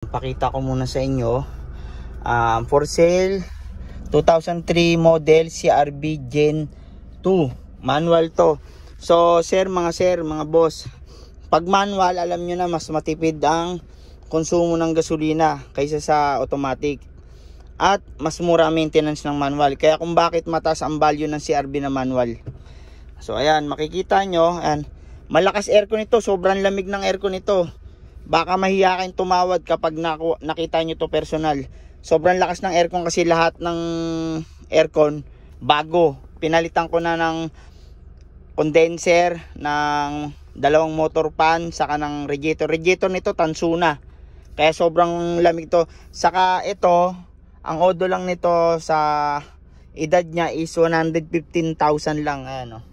Pakita ko muna sa inyo. For sale, 2003 model CRV Gen 2. Manual to. So, mga boss, pag manual, alam nyo na mas matipid ang konsumo ng gasolina kaysa sa automatic. At mas mura maintenance ng manual. Kaya kung bakit mataas ang value ng CRV na manual. So, ayan, makikita nyo. Ayan, malakas aircon ito. Sobrang lamig ng aircon ito. Baka mahiya kayong tumawad kapag nakita nyo to personal. Sobrang lakas ng aircon kasi lahat ng aircon bago. Pinalitan ko na ng condenser, ng dalawang motor fan, saka ng radiator. Radiator nito Tansuna. Kaya sobrang lamig to. Saka ito, ang odo lang nito sa edad niya is 115,000 lang. Ayan, oh.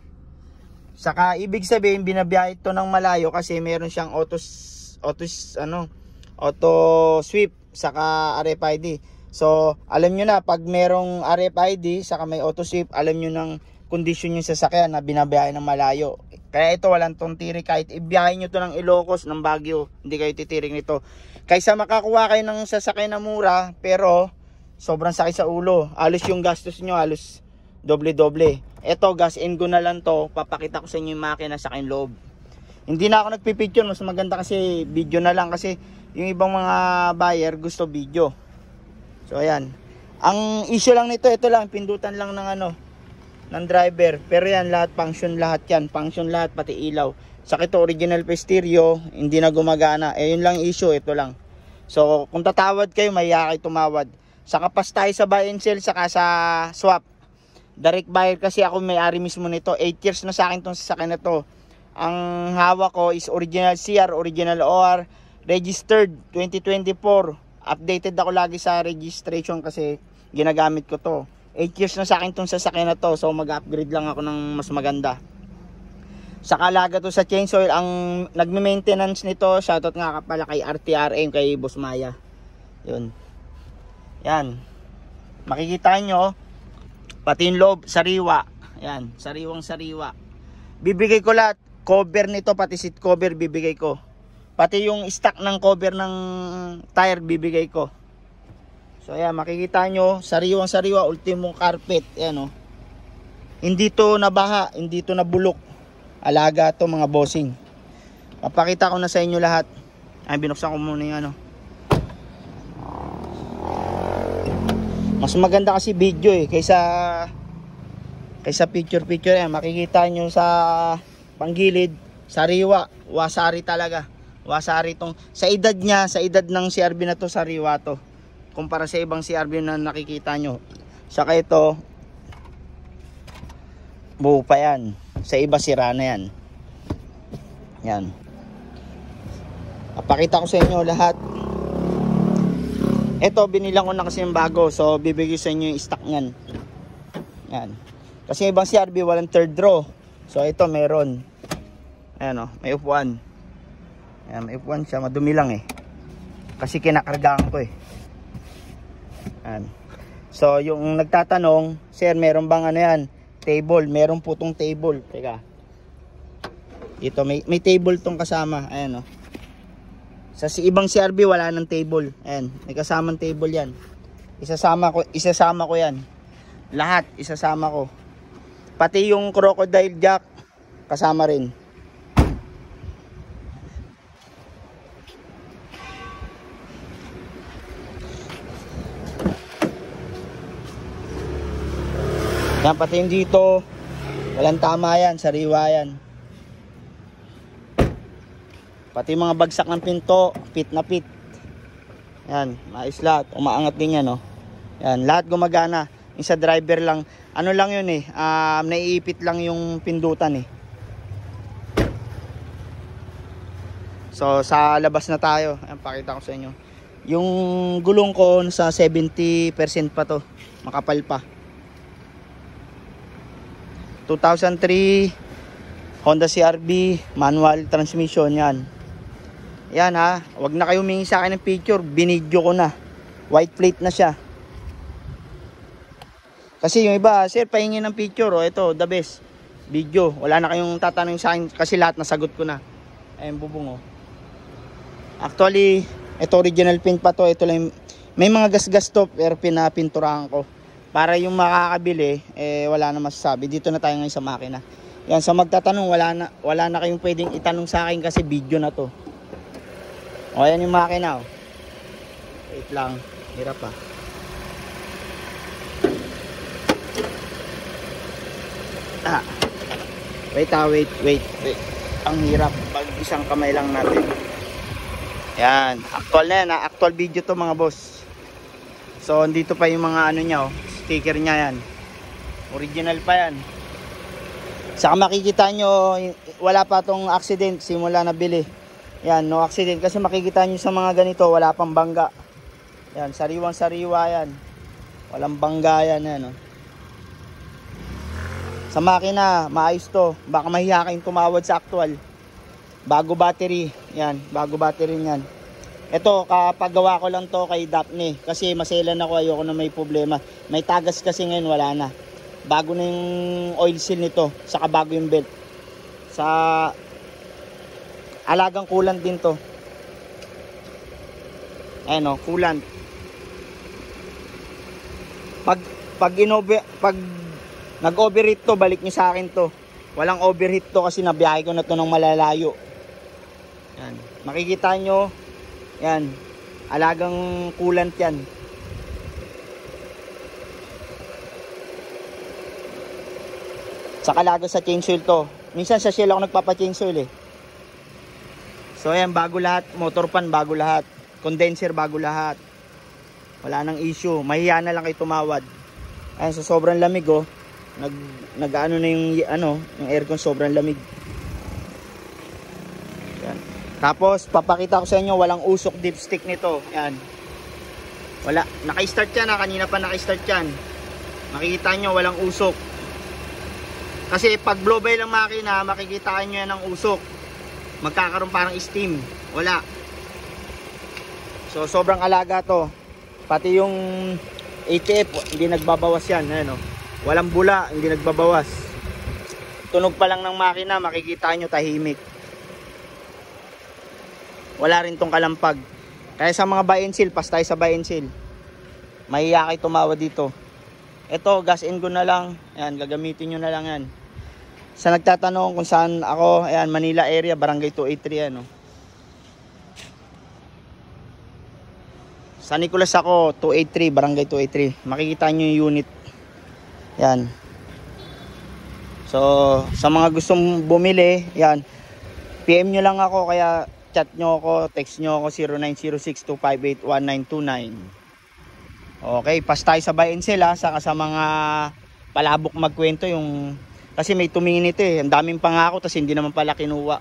Saka ibig sabihin binabiyahe ito ng malayo kasi meron siyang auto sweep saka RFID. So alam nyo na pag merong RFID saka may auto sweep, alam nyo ng kondisyon yung sasakyan na binabiyahe ng malayo. Kaya ito walang tong tirik. Kahit ibiyahe nyo to ng Ilocos, ng Baguio, hindi kayo titirik nito. Kaysa makakuha kayo ng sasakyan na mura pero sobrang sakit sa ulo, alos yung gastos nyo, alos doble-doble. Ito gas and go na lang to. Papakita ko sa inyo yung makina sa akin loob. Hindi na ako nagpipicture, mas maganda kasi video na lang kasi yung ibang mga buyer gusto video. So ayan. Ang issue lang nito, ito lang, pindutan lang ng ng driver. Pero yan, lahat function lahat yan. Function lahat, pati ilaw. Sakit to, original pa stereo, hindi na gumagana. Eh yun lang issue, ito lang. So kung tatawad kayo, mahiya kayo tumawad. Saka pas tayo sa buy and sell, saka sa swap. Direct buyer kasi ako may-ari mismo nito. 8 years na sa akin tong sasakyan na to. Ang hawak ko is original CR, original OR, registered 2024. Updated ako lagi sa registration kasi ginagamit ko to. 8 years na sa akin itong sasakyan na to. So mag-upgrade lang ako ng mas maganda. Saka laga to sa chains oil. Ang nagme-maintenance nito, shoutout nga pala kay RTRM, kay Boss Maya. Yun. Yan. Makikita nyo, pati yung loob, sariwa. Yan, sariwang sariwa. Bibigay ko lahat. Cover nito, pati seat cover bibigay ko. Pati yung stock ng cover ng tire bibigay ko. So ayan, makikita nyo, sariwang sariwa, ultimong carpet. Ayan, oh. Hindi to nabaha, hindi to nabulok. Alaga to mga bossing. Papakita ko na sa inyo lahat. Ay, binuksan ko muna yung Mas maganda kasi video kaysa picture. Ayan, makikita nyo sa panggilid, sariwa, wasari talaga. Wasari tong sa edad niya, sa edad ng CRV na to, sariwa to. Kumpara sa ibang CRV na nakikita nyo. Saka ito, buo pa yan. Sa iba sira na yan. Yan. Papakita ko sa inyo lahat. Ito, binilang ko na kasi yung bago. So, bibigay sa inyo yung stock nyan. Yan. Kasi ibang CRV walang third row. So ito meron. Ayan, oh, may upuan. Ayan, may upuan siya, madumi lang kasi kinakargaan ko Ayan. So yung nagtatanong, sir, meron bang yan? Table, meron po tong table. Teka. Ito may table tong kasama. Ayan, oh. Sa ibang CRV wala nang table. Ayan, may kasamang table yan. Isasama ko yan. Lahat isasama ko. Pati yung crocodile jack kasama rin. Yan, pati yung dito walang tama yan, sariwa yan. Pati mga bagsak ng pinto, pit na pit. Yan, maayos lahat. Umaangat din yan, oh. Yan, lahat gumagana. Yung sa driver lang, lang yun naiipit lang yung pindutan So sa labas na tayo. Ayan, pakita ko sa inyo. Yung gulong ko sa 70% pa to. Makapal pa. 2003 Honda CRV manual transmission yan. Yan ha. Wag na kayo humingi sa akin ng picture. Binidyo ko na. White plate na siya. Kasi yung iba, sir, pahingi ng picture. Ito, the best. Video. Wala na kayong tatanong sa akin kasi lahat nasagot ko na. Ayun, bubong. Actually, Ito original paint pa to. Ito lang, may mga gasgas to pero pinapinturahan ko. Para yung makakabili, wala na masasabi. Dito na tayo ngayon sa makina. Yan, sa magtatanong, wala na kayong pwedeng itanong sa akin kasi video na to. O, yan yung makina. Wait lang, hirap pa. Wait. Ang hirap pag isang kamay lang natin. Yan, actual na yan, actual video to mga boss. So, dito pa yung mga ano niya, sticker niya yan. Original pa yan. Saka makikita nyo, wala pa tong accident simula na bili. Yan, no accident. Kasi makikita nyo sa mga ganito, wala pang bangga. Yan, sariwang sariwa yan. Walang bangga yan, no? Sa makina, maayos to. Baka mahiya kayong tumawad sa actual. Bago battery. Yan, bago battery yan. Ito, kapagawa ko lang to kay Daphne. Kasi maselan ako, ayoko na may problema. May tagas kasi ngayon, wala na. Bago na yung oil seal nito. Saka bago yung belt. Sa alagang coolant din to. Ayan o, coolant. Pag nag-overheat to, balik nyo sa akin to. Walang overheat to kasi nabiyahe ko na to ng malalayo. Yan. Makikita nyo, yan, alagang coolant yan. Saka lagos sa change oil to. Minsan sa Shell ako nagpapa-change oil eh. So ayan, bago lahat. Motor pan, bago lahat. Condenser, bago lahat. Wala nang issue. Mahiya na lang kayo tumawad. Ayan, so sobrang lamig oh. Nag-ano na yung yung aircon, sobrang lamig. Ayan. Tapos papakita ko sa inyo, walang usok dipstick nito. Ayan. Wala, naka-start yan kanina pa naka-start yan. Makikita nyo, walang usok. Kasi pag blow by lang makina, makikita nyo yan ng usok. Magkakaroon parang steam. Wala. So sobrang alaga to. Pati yung ATF, hindi nagbabawas yan. Ayan, oh. Walang bula, hindi nagbabawas. Tunog pa lang ng makina, makikita nyo tahimik. Wala rin tong kalampag. Kaya sa mga buy and sell, pas tayo sa buy and sell. Mahiya kayo tumawa dito. Ito, gas and go na lang. Ayan, gagamitin nyo na lang yan. Sa nagtatanong kung saan ako, ayan, Manila area, Barangay 283, ano. Sa Nicolas ako, 283, Barangay 283. Makikita nyo yung unit. Yan. So, sa mga gustong bumili, yan. PM nyo lang ako, kaya chat nyo ako, text nyo ako, 0906-258-1929. Okay, pas tayo sa buy and sell ha, saka sa mga palabok magkwento yung, kasi may tumingin ito eh, ang daming pangako, tas hindi naman pala kinuha.